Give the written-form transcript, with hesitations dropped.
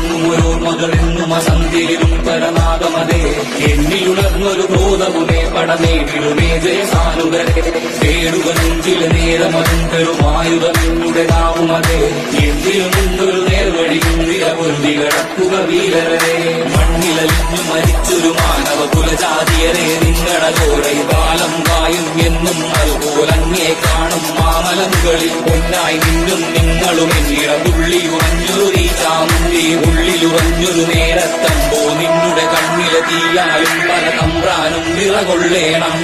ഉള്ളിലുറങ്ങുമോരോർമകളെന്നും അസന്ധ്യയിലും പരനാഗമതേ എന്നിലുണർന്നൊരു ക്രോധമുനെ പടനേടിടുമേ ജയസാനുകരെ പേടുക നെഞ്ചിലെ നേരമതും പെരുമായുധമെന്നുടെ നാവുമതേ എന്തിലും എന്തൊരു നേർവഴിയും വിലപൊരുതി കിടക്കുക വീരരെ മണ്ണിലലിഞ്ഞു മരിച്ചൊരു മാനവ കുലജാതിയരെ നിങ്ങളുടെ ചോരൈ കാലം കായും എന്നും അതുപോലങ്ങേ കാണും മാമലങ്ങളിൽ പൊന്നായി നിന്നും നിങ്ങളും എന്നിട ഉള്ളിയുറഞ്ഞൊരു ചാമുണ്ടി ഉള്ളിലുറഞ്ഞൊരു നേരത്തമ്പോ നിന്നുടെ കണ്ണിലെ തീയായും പല തമ്പ്രാനും നിറകൊള്ളേണം.